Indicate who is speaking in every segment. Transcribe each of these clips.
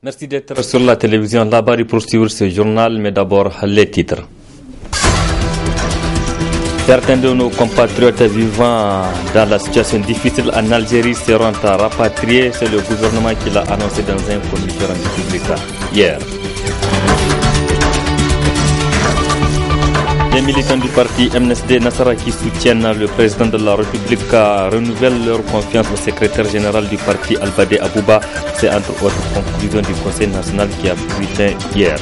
Speaker 1: Merci d'être sur la télévision Labari pour suivre ce journal, mais d'abord les titres. Certains de nos compatriotes vivant dans la situation difficile en Algérie seront rapatriés. C'est le gouvernement qui l'a annoncé dans un communiqué rendu public hier. Les militants du parti MNSD Nassara qui soutiennent le président de la République renouvellent leur confiance au secrétaire général du parti Albadé Abouba. C'est entre autres conclusions du Conseil national qui a pris fin hier.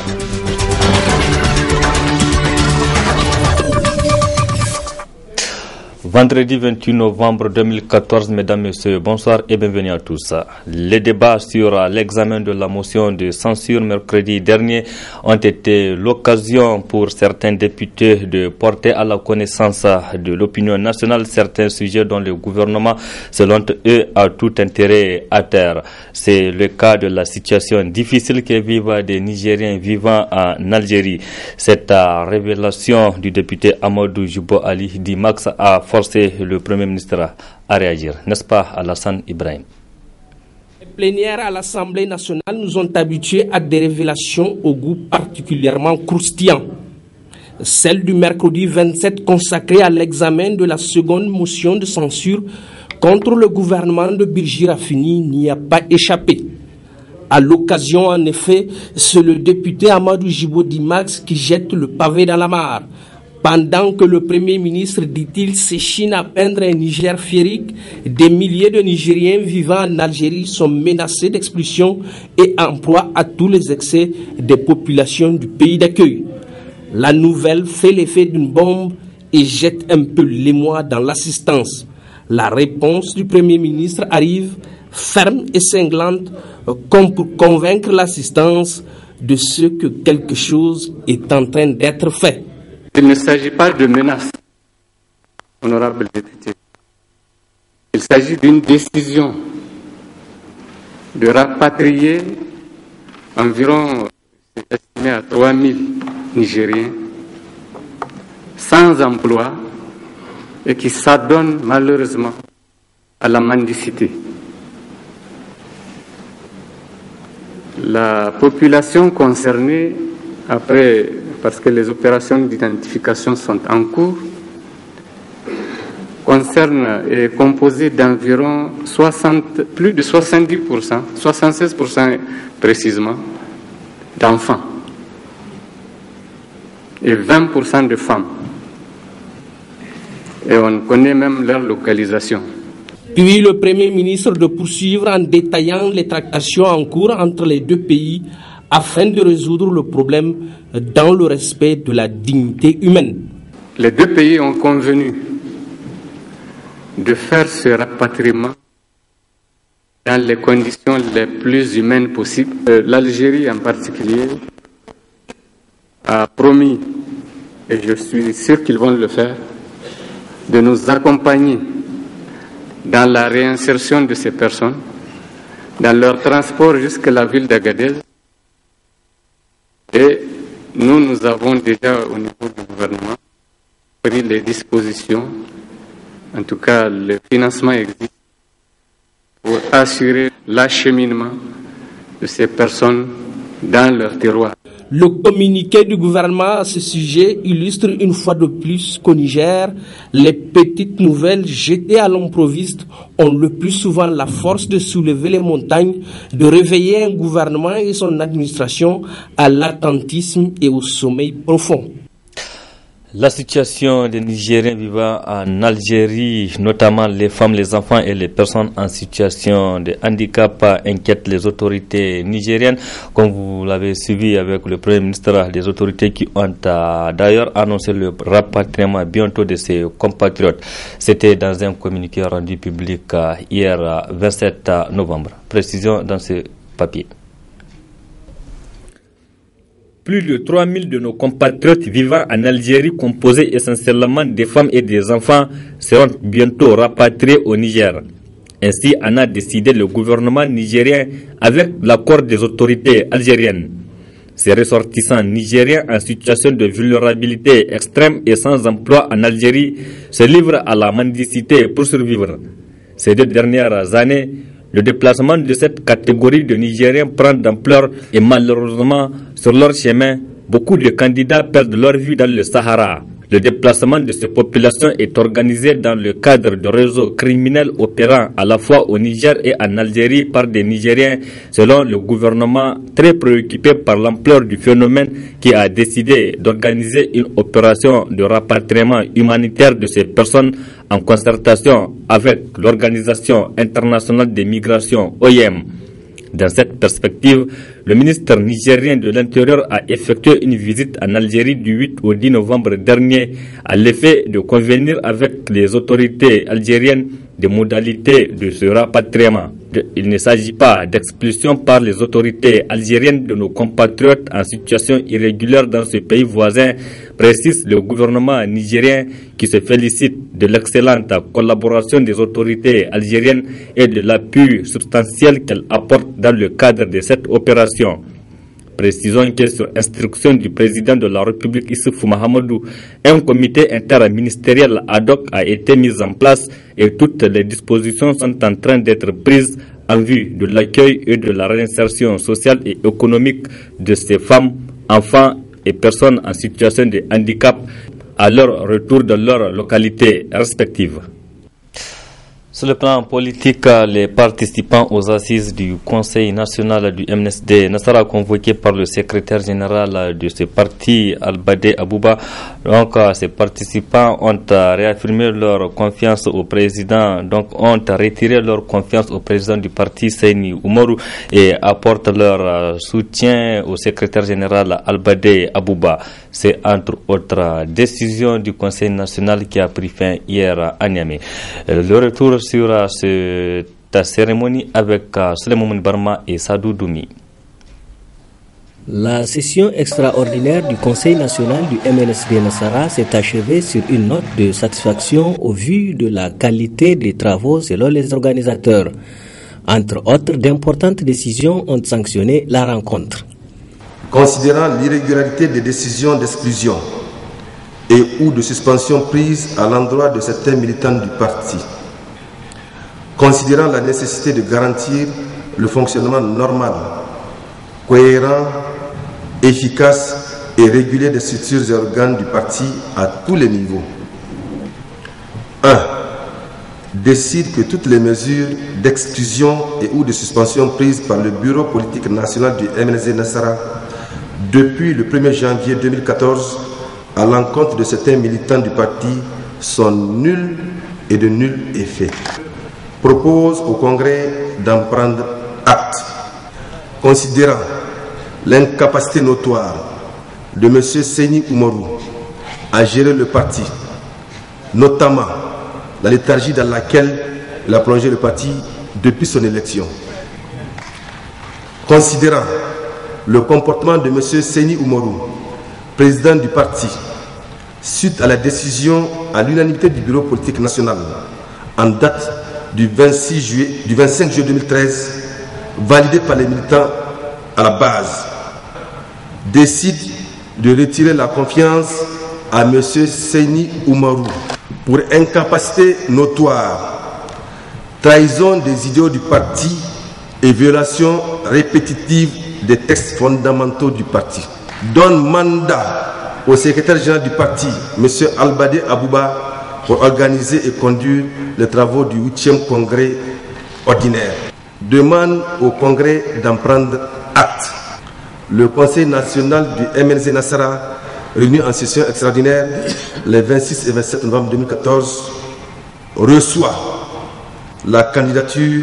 Speaker 1: Vendredi 28 novembre 2014, mesdames, messieurs, bonsoir et bienvenue à tous. Les débats sur l'examen de la motion de censure mercredi dernier ont été l'occasion pour certains députés de porter à la connaissance de l'opinion nationale certains sujets dont le gouvernement, selon eux, a tout intérêt à taire. C'est le cas de la situation difficile que vivent des Nigériens vivant en Algérie. Cette révélation du député Amadou Jibo Ali Dimax a forcé le Premier ministre à réagir. N'est-ce pas, Alassane Ibrahim?
Speaker 2: Les plénières à l'Assemblée nationale nous ont habitués à des révélations au goût particulièrement croustillant. Celle du mercredi 27 consacrée à l'examen de la seconde motion de censure contre le gouvernement de Birji Rafini n'y a pas échappé. À l'occasion, en effet, c'est le député Amadou Jibo Dimax qui jette le pavé dans la mare. Pendant que le Premier ministre, dit-il, s'échine à peindre un Niger féerique, des milliers de Nigériens vivant en Algérie sont menacés d'expulsion et emploient à tous les excès des populations du pays d'accueil. La nouvelle fait l'effet d'une bombe et jette un peu l'émoi dans l'assistance. La réponse du Premier ministre arrive ferme et cinglante comme pour convaincre l'assistance de ce que quelque chose est en train d'être fait.
Speaker 3: Il ne s'agit pas de menaces, honorable député. Il s'agit d'une décision de rapatrier environ, estimé à 3000 Nigériens sans emploi et qui s'adonnent malheureusement à la mendicité. La population concernée, parce que les opérations d'identification sont en cours, est composée d'environ plus de 70%, 76% précisément, d'enfants et 20% de femmes. Et on connaît même leur localisation.
Speaker 2: Puis le Premier ministre de poursuivre en détaillant les tractations en cours entre les deux pays afin de résoudre le problème dans le respect de la dignité humaine.
Speaker 3: Les deux pays ont convenu de faire ce rapatriement dans les conditions les plus humaines possibles. L'Algérie en particulier a promis, et je suis sûr qu'ils vont le faire, de nous accompagner dans la réinsertion de ces personnes, dans leur transport jusqu'à la ville d'Agadez. Et nous avons déjà au niveau du gouvernement pris les dispositions, en tout cas le financement existe, pour assurer l'acheminement de ces personnes dans leur terroir.
Speaker 2: Le communiqué du gouvernement à ce sujet illustre une fois de plus qu'au Niger, les petites nouvelles jetées à l'improviste ont le plus souvent la force de soulever les montagnes, de réveiller un gouvernement et son administration à l'attentisme et au sommeil profond.
Speaker 1: La situation des Nigériens vivant en Algérie, notamment les femmes, les enfants et les personnes en situation de handicap, inquiète les autorités nigériennes. Comme vous l'avez suivi avec le Premier ministre, des autorités qui ont d'ailleurs annoncé le rapatriement bientôt de ses compatriotes. C'était dans un communiqué rendu public hier 27 novembre. Précision dans ce papier. Plus de 3000 de nos compatriotes vivant en Algérie, composés essentiellement des femmes et des enfants, seront bientôt rapatriés au Niger. Ainsi en a décidé le gouvernement nigérien avec l'accord des autorités algériennes. Ces ressortissants nigériens en situation de vulnérabilité extrême et sans emploi en Algérie se livrent à la mendicité pour survivre. Ces 2 dernières années, Le déplacement de cette catégorie de Nigériens prend d'ampleur et malheureusement, sur leur chemin, beaucoup de candidats perdent leur vie dans le Sahara. Le déplacement de ces populations est organisé dans le cadre de réseaux criminels opérant à la fois au Niger et en Algérie par des Nigériens, selon le gouvernement très préoccupé par l'ampleur du phénomène qui a décidé d'organiser une opération de rapatriement humanitaire de ces personnes en concertation avec l'Organisation internationale des migrations (OIM). Dans cette perspective, le ministre nigérien de l'Intérieur a effectué une visite en Algérie du 8 au 10 novembre dernier à l'effet de convenir avec les autorités algériennes des modalités de ce rapatriement. Il ne s'agit pas d'expulsion par les autorités algériennes de nos compatriotes en situation irrégulière dans ce pays voisin, précise le gouvernement nigérien qui se félicite de l'excellente collaboration des autorités algériennes et de l'appui substantiel qu'elles apportent dans le cadre de cette opération. Précisons que sur instruction du président de la République Issoufou Mahamadou, un comité interministériel ad hoc a été mis en place et toutes les dispositions sont en train d'être prises en vue de l'accueil et de la réinsertion sociale et économique de ces femmes, enfants et personnes en situation de handicap à leur retour dans leur localité respective. Sur le plan politique, les participants aux assises du Conseil national du MNSD Nassara, convoqués par le secrétaire général de ce parti, Albade Abouba. Donc, ces participants ont réaffirmé leur confiance au président, donc ont retiré leur confiance au président du parti, Seyni Oumarou, et apportent leur soutien au secrétaire général Albade Abouba. C'est entre autres décisions du Conseil national qui a pris fin hier à Niamey. Le retour sur cette cérémonie avec Suleiman Barma et Sadou Doumi.
Speaker 4: La session extraordinaire du Conseil national du MNSD Nassara s'est achevée sur une note de satisfaction au vu de la qualité des travaux selon les organisateurs. Entre autres, d'importantes décisions ont sanctionné la rencontre.
Speaker 5: Considérant l'irrégularité des décisions d'exclusion et ou de suspension prises à l'endroit de certains militants du parti, considérant la nécessité de garantir le fonctionnement normal, cohérent, efficace et régulier des structures et organes du parti à tous les niveaux. 1. Décide que toutes les mesures d'exclusion et ou de suspension prises par le Bureau politique national du MNSD Nassara depuis le 1er janvier 2014 à l'encontre de certains militants du parti sont nulles et de nul effet. Propose au Congrès d'en prendre acte. Considérant l'incapacité notoire de M. Seyni Oumarou à gérer le parti, notamment la léthargie dans laquelle il a plongé le parti depuis son élection. Considérant le comportement de M. Seyni Oumarou, président du parti, suite à la décision à l'unanimité du Bureau politique national en date du 25 juillet 2013, validée par les militants à la base, décide de retirer la confiance à M. Seyni Oumarou pour incapacité notoire, trahison des idéaux du parti et violation répétitive des textes fondamentaux du parti. Donne mandat au secrétaire général du parti, M. Albade Abouba, pour organiser et conduire les travaux du 8e congrès ordinaire. Demande au congrès d'en prendre acte. Le Conseil national du MNSD Nassara, réuni en session extraordinaire les 26 et 27 novembre 2014, reçoit la candidature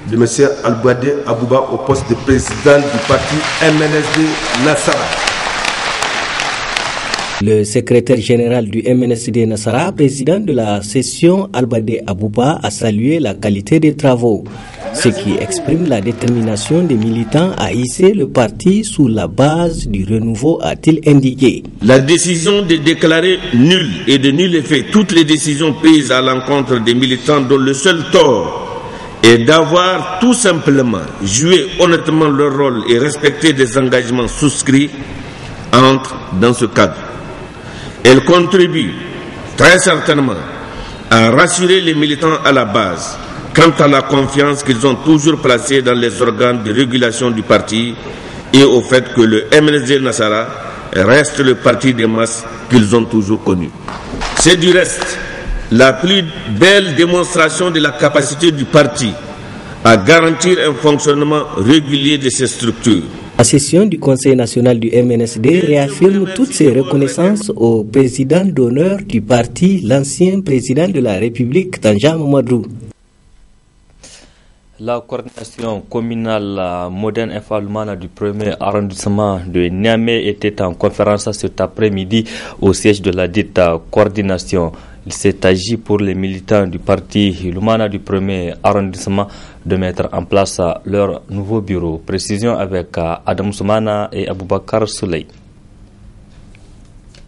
Speaker 5: de M. Albade Abouba au poste de président du parti MNSD Nassara.
Speaker 4: Le secrétaire général du MNSD Nassara, président de la session, Albade Abouba, a salué la qualité des travaux, ce qui exprime la détermination des militants à hisser le parti sous la base du renouveau, a-t-il indiqué.
Speaker 6: La décision de déclarer nul et de nul effet toutes les décisions prises à l'encontre des militants dont le seul tort est d'avoir tout simplement joué honnêtement leur rôle et respecté des engagements souscrits entre dans ce cadre. Elle contribue très certainement à rassurer les militants à la base quant à la confiance qu'ils ont toujours placée dans les organes de régulation du parti et au fait que le MNSD Nassara reste le parti des masses qu'ils ont toujours connu. C'est du reste la plus belle démonstration de la capacité du parti à garantir un fonctionnement régulier de ses structures.
Speaker 4: La session du Conseil national du MNSD réaffirme toutes ses reconnaissances au président d'honneur du parti, l'ancien président de la République, Tanja Mamadou.
Speaker 1: La coordination communale moderne Infalumana du 1er arrondissement de Niamey était en conférence cet après-midi au siège de la dite coordination. Il s'est agi pour les militants du parti Lumana du 1er arrondissement de mettre en place leur nouveau bureau. Précision avec Adam Soumana et Aboubakar Souley.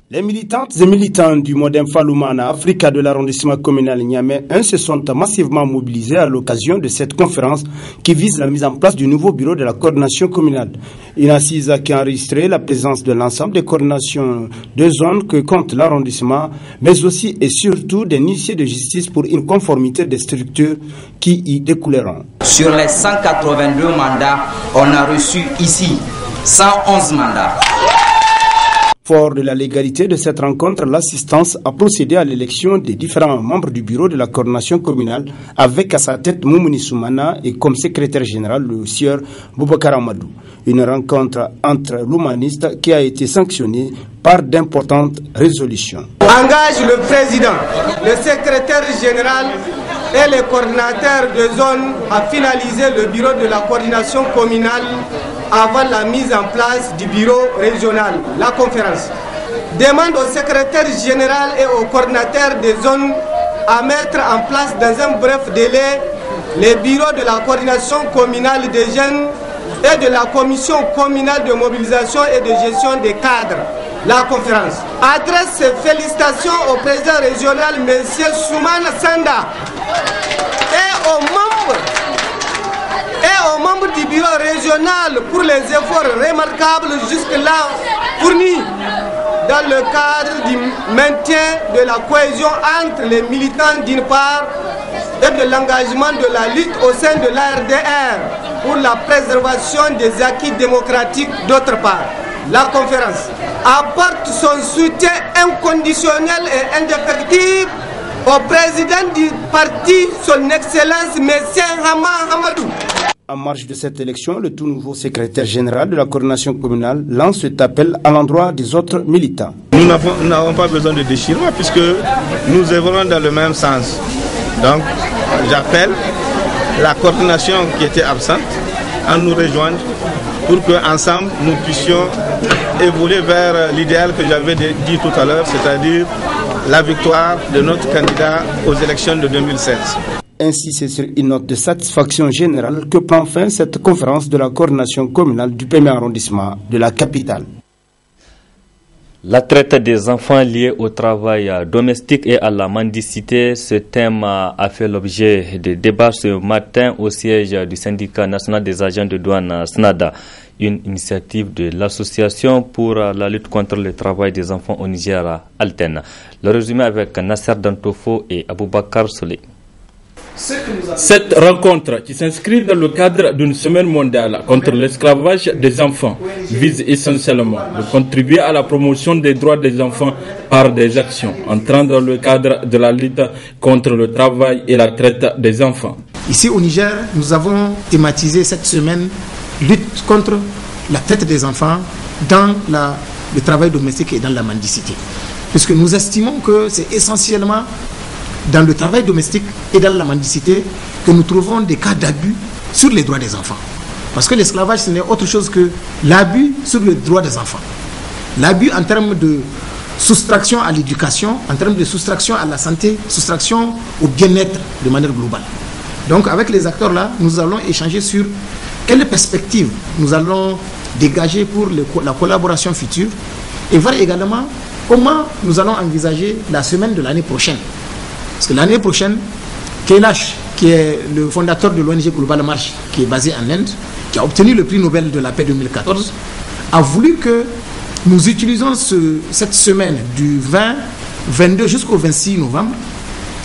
Speaker 7: Les militantes et militants du Modem Falumana Africa de l'arrondissement communal Niamey 1 se sont massivement mobilisés à l'occasion de cette conférence qui vise la mise en place du nouveau bureau de la coordination communale. Une assise qui a enregistré la présence de l'ensemble des coordinations de zones que compte l'arrondissement, mais aussi et surtout des huissiers de justice pour une conformité des structures qui y découleront.
Speaker 8: Sur les 182 mandats, on a reçu ici 111 mandats.
Speaker 7: Fort de la légalité de cette rencontre, l'assistance a procédé à l'élection des différents membres du bureau de la coordination communale avec à sa tête Moumouni Soumana et comme secrétaire général le sieur Boubacar Amadou. Une rencontre entre l'humaniste qui a été sanctionnée par d'importantes résolutions.
Speaker 9: Engage le président, le secrétaire général et les coordinateurs de zone à finaliser le bureau de la coordination communale avant la mise en place du bureau régional, la conférence. Demande au secrétaire général et aux coordinateurs des zones à mettre en place dans un bref délai les bureaux de la coordination communale des jeunes et de la commission communale de mobilisation et de gestion des cadres, la conférence. Adresse ses félicitations au président régional, M. Soumana Sanda, et aux membres du bureau régional pour les efforts remarquables jusque-là fournis dans le cadre du maintien de la cohésion entre les militants d'une part et de l'engagement de la lutte au sein de l'ARDR pour la préservation des acquis démocratiques d'autre part. La conférence apporte son soutien inconditionnel et indéfectible au président du parti, son Excellence M. Hama Hamadou.
Speaker 7: En marge de cette élection, le tout nouveau secrétaire général de la coordination communale lance cet appel à l'endroit des autres militants.
Speaker 10: Nous n'avons pas besoin de déchirement puisque nous œuvrons dans le même sens. Donc, j'appelle la coordination qui était absente à nous rejoindre pour qu'ensemble nous puissions évoluer vers l'idéal que j'avais dit tout à l'heure, c'est-à-dire la victoire de notre candidat aux élections de 2016.
Speaker 7: Ainsi, c'est sur une note de satisfaction générale que prend fin cette conférence de la coordination communale du 1er arrondissement de la capitale.
Speaker 1: La traite des enfants liés au travail domestique et à la mendicité, ce thème a fait l'objet de débats ce matin au siège du syndicat national des agents de douane SNADA, une initiative de l'association pour la lutte contre le travail des enfants au Niger, Alten. Le résumé avec Nasser Dantofo et Aboubakar Souley.
Speaker 11: Cette rencontre, qui s'inscrit dans le cadre d'une semaine mondiale contre l'esclavage des enfants, vise essentiellement de contribuer à la promotion des droits des enfants par des actions entrant dans le cadre de la lutte contre le travail et la traite des enfants.
Speaker 12: Ici au Niger, nous avons thématisé cette semaine lutte contre la traite des enfants dans le travail domestique et dans la mendicité. Puisque nous estimons que c'est essentiellement dans le travail domestique et dans la mendicité que nous trouvons des cas d'abus sur les droits des enfants. Parce que l'esclavage, ce n'est autre chose que l'abus sur les droits des enfants. L'abus en termes de soustraction à l'éducation, en termes de soustraction à la santé, soustraction au bien-être de manière globale. Donc avec les acteurs là, nous allons échanger sur quelles perspectives nous allons dégager pour la collaboration future et voir également comment nous allons envisager la semaine de l'année prochaine. Parce que l'année prochaine, Kailash, qui est le fondateur de l'ONG Global March, qui est basé en Inde, qui a obtenu le prix Nobel de la paix 2014, a voulu que nous utilisons cette semaine du 22 jusqu'au 26 novembre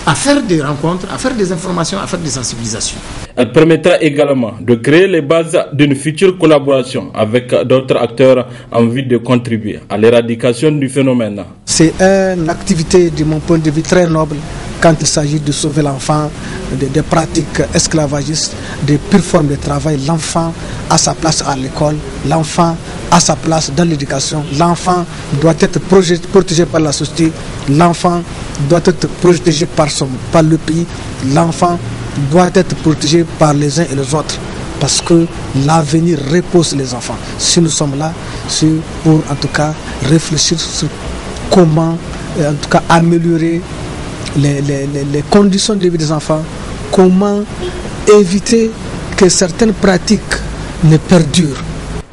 Speaker 12: à faire des rencontres, à faire des informations, à faire des sensibilisations.
Speaker 11: Elle permettra également de créer les bases d'une future collaboration avec d'autres acteurs en vue de contribuer à l'éradication du phénomène.
Speaker 13: C'est une activité, de mon point de vue, très noble quand il s'agit de sauver l'enfant des pratiques esclavagistes, des pures formes de travail. L'enfant a sa place à l'école, l'enfant a sa place dans l'éducation, l'enfant doit être protégé par la société, l'enfant doit être protégé par le pays, l'enfant doit être protégé par les uns et les autres, parce que l'avenir repose sur les enfants. Si nous sommes là, c'est pour en tout cas réfléchir sur comment en tout cas améliorer les conditions de vie des enfants, comment éviter que certaines pratiques ne perdurent.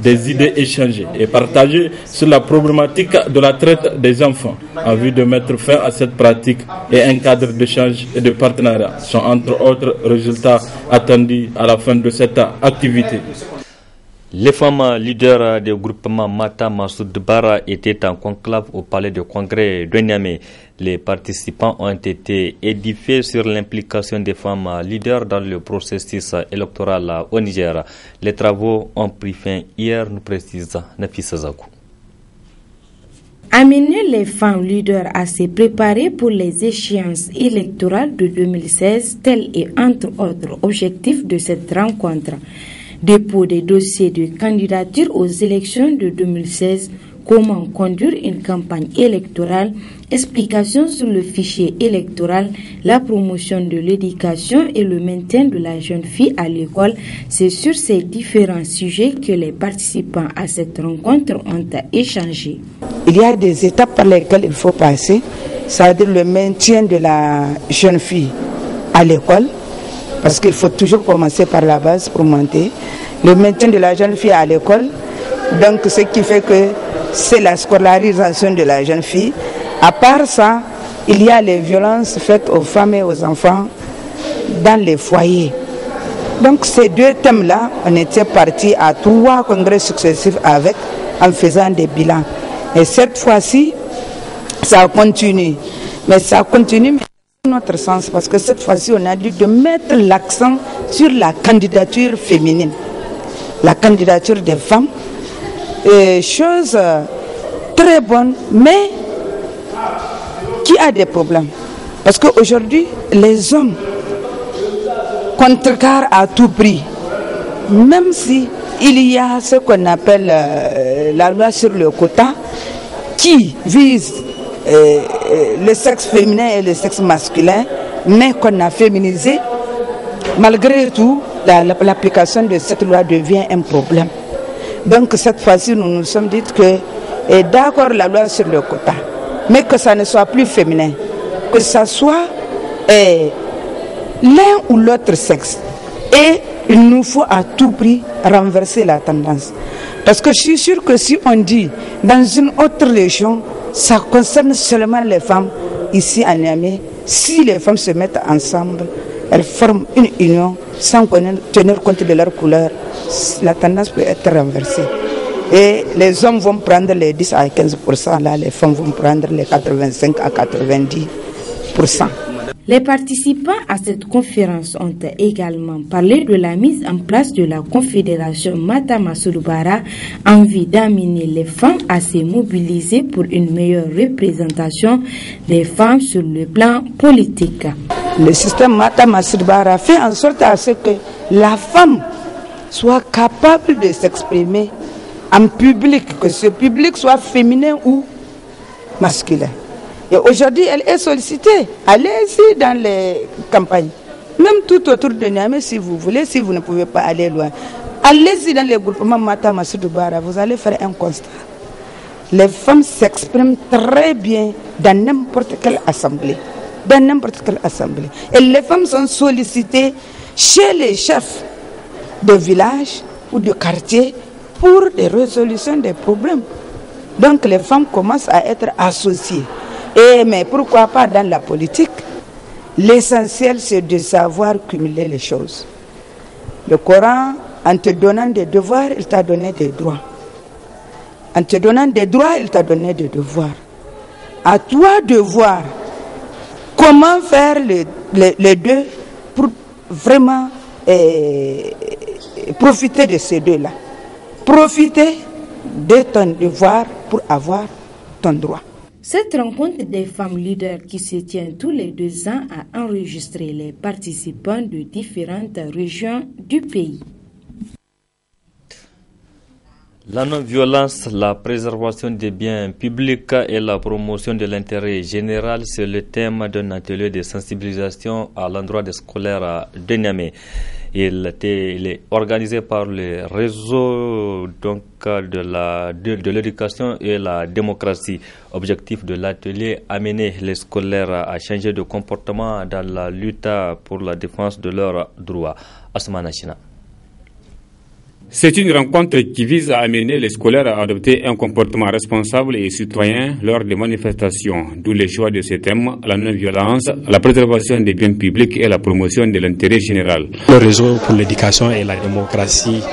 Speaker 11: Des idées échangées et partagées sur la problématique de la traite des enfants en vue de mettre fin à cette pratique et un cadre d'échange et de partenariat sont entre autres résultats attendus à la fin de cette activité.
Speaker 1: Les femmes leaders du groupement Mata Massoud Bara étaient en conclave au palais de congrès de Niamey. Les participants ont été édifiés sur l'implication des femmes leaders dans le processus électoral au Niger. Les travaux ont pris fin hier, nous précise Nafisa Zakou.
Speaker 14: Amener les femmes leaders à se préparer pour les échéances électorales de 2016, tel est entre autres objectifs de cette rencontre. Dépôt des dossiers de candidature aux élections de 2016, comment conduire une campagne électorale, explications sur le fichier électoral, la promotion de l'éducation et le maintien de la jeune fille à l'école. C'est sur ces différents sujets que les participants à cette rencontre ont échangé.
Speaker 15: Il y a des étapes par lesquelles il faut passer, c'est-à-dire le maintien de la jeune fille à l'école, parce qu'il faut toujours commencer par la base pour monter. Le maintien de la jeune fille à l'école, donc ce qui fait que c'est la scolarisation de la jeune fille. À part ça, il y a les violences faites aux femmes et aux enfants dans les foyers. Donc ces deux thèmes-là, on était partis à 3 congrès successifs avec, en faisant des bilans. Et cette fois-ci, ça continue. Mais ça continue dans notre sens, parce que cette fois-ci, on a dû de mettre l'accent sur la candidature féminine. La candidature des femmes. Chose très bonne, mais qui a des problèmes. Parce qu'aujourd'hui, les hommes contrecarrent à tout prix. Même si il y a ce qu'on appelle la loi sur le quota, qui vise le sexe féminin et le sexe masculin, mais qu'on a féminisé, malgré tout, l'application de cette loi devient un problème. Donc cette fois-ci, nous nous sommes dit que, d'accord la loi sur le quota, mais que ça ne soit plus féminin, que ça soit l'un ou l'autre sexe. Et il nous faut à tout prix renverser la tendance. Parce que je suis sûr que si on dit dans une autre région, ça concerne seulement les femmes ici à Niamey, si les femmes se mettent ensemble, elles forment une union sans tenir compte de leur couleur, la tendance peut être renversée. Et les hommes vont prendre les 10 à 15%, là les femmes vont prendre les 85 à 90%.
Speaker 14: Les participants à cette conférence ont également parlé de la mise en place de la Confédération Mata Massoud Bara en vue d'amener les femmes à se mobiliser pour une meilleure représentation des femmes sur le plan politique.
Speaker 15: Le système Mata Massoud Bara fait en sorte à ce que la femme soit capable de s'exprimer en public, que ce public soit féminin ou masculin. Et aujourd'hui, elle est sollicitée. Allez-y dans les campagnes. Même tout autour de Niamey, si vous voulez, si vous ne pouvez pas aller loin. Allez-y dans les groupements Mata Massoud Bara, vous allez faire un constat. Les femmes s'expriment très bien dans n'importe quelle assemblée. Dans n'importe quelle assemblée. Et les femmes sont sollicitées chez les chefs de village ou de quartier pour des résolutions des problèmes. Donc les femmes commencent à être associées. Mais pourquoi pas dans la politique? L'essentiel, c'est de savoir cumuler les choses. Le Coran, en te donnant des devoirs, il t'a donné des droits. En te donnant des droits, il t'a donné des devoirs. À toi de voir comment comment faire les deux pour vraiment profiter de ces deux-là. Profiter de ton devoir pour avoir ton droit.
Speaker 14: Cette rencontre des femmes leaders qui se tient tous les 2 ans a enregistré les participants de différentes régions du pays.
Speaker 1: La non-violence, la préservation des biens publics et la promotion de l'intérêt général, c'est le thème d'un atelier de sensibilisation à l'endroit des scolaires de Niamey. Il est organisé par le réseau de l'éducation et la démocratie. Objectif de l'atelier, amener les scolaires à changer de comportement dans la lutte pour la défense de leurs droits. Asmana China.
Speaker 16: C'est une rencontre qui vise à amener les scolaires à adopter un comportement responsable et citoyen lors des manifestations, d'où les choix de ces thèmes, la non-violence, la préservation des biens publics et la promotion de l'intérêt général.
Speaker 17: Le réseau pour l'éducation et la démocratie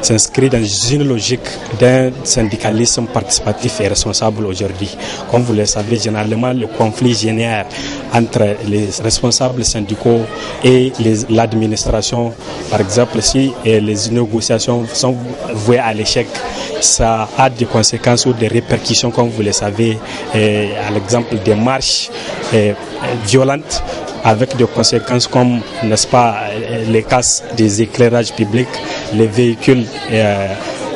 Speaker 17: s'inscrit dans une logique d'un syndicalisme participatif et responsable aujourd'hui. Comme vous le savez, généralement, le conflit génère entre les responsables syndicaux et l'administration. Par exemple, si les négociations sont vouées à l'échec, ça a des conséquences ou des répercussions, comme vous le savez, à l'exemple des marches violentes, avec des conséquences comme, n'est-ce pas, les casses des éclairages publics, les véhicules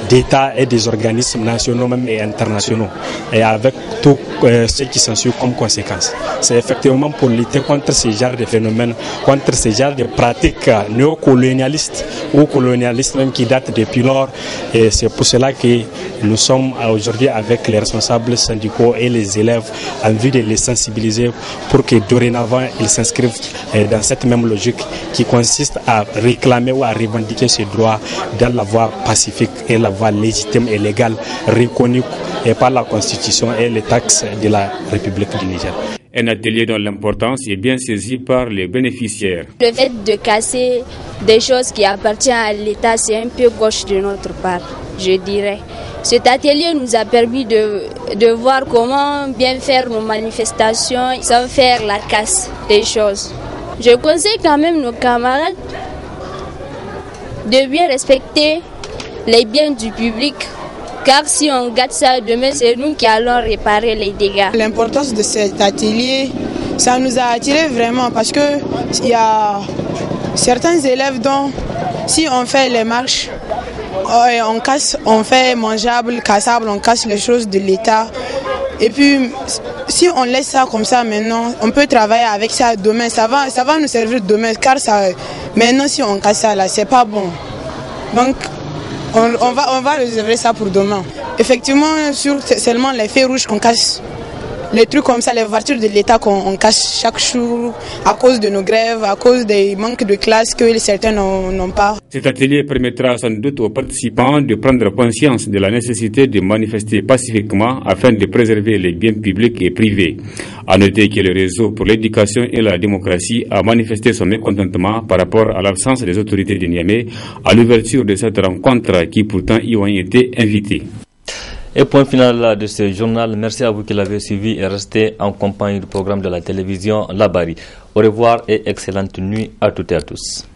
Speaker 17: d'État et des organismes nationaux même et internationaux, et avec tout ce qui s'ensuit comme conséquence. C'est effectivement pour lutter contre ce genre de phénomènes, contre ce genre de pratiques néocolonialistes ou colonialistes même qui datent depuis lors, et c'est pour cela que nous sommes aujourd'hui avec les responsables syndicaux et les élèves en vue de les sensibiliser pour que dorénavant ils s'inscrivent dans cette même logique qui consiste à réclamer ou à revendiquer ces droits dans la voie pacifique et la voie légitime et légale reconnue par la Constitution et les textes de la République du Niger.
Speaker 16: Un atelier dont l'importance est bien saisie par les bénéficiaires.
Speaker 18: Le fait de casser des choses qui appartiennent à l'État, c'est un peu gauche de notre part, je dirais. Cet atelier nous a permis de voir comment bien faire nos manifestations sans faire la casse des choses. Je conseille quand même nos camarades de bien respecter les biens du public, car si on gâte ça demain, c'est nous qui allons réparer les dégâts.
Speaker 19: L'importance de cet atelier, ça nous a attirés vraiment parce que il y a certains élèves dont si on fait les marches, on casse, on fait mangeable, cassable, on casse les choses de l'État. Et puis, si on laisse ça comme ça maintenant, on peut travailler avec ça demain. Ça va nous servir demain, car ça, maintenant si on casse ça là, c'est pas bon. Donc, on va réserver ça pour demain. Effectivement, sur seulement les feux rouges qu'on casse. Les trucs comme ça, les voitures de l'État qu'on casse chaque jour à cause de nos grèves, à cause des manques de classes que certains n'ont pas.
Speaker 16: Cet atelier permettra sans doute aux participants de prendre conscience de la nécessité de manifester pacifiquement afin de préserver les biens publics et privés. À noter que le réseau pour l'éducation et la démocratie a manifesté son mécontentement par rapport à l'absence des autorités de Niamey à l'ouverture de cette rencontre qui pourtant y ont été invités.
Speaker 1: Et point final de ce journal. Merci à vous qui l'avez suivi et restez en compagnie du programme de la télévision La Bari. Au revoir et excellente nuit à toutes et à tous.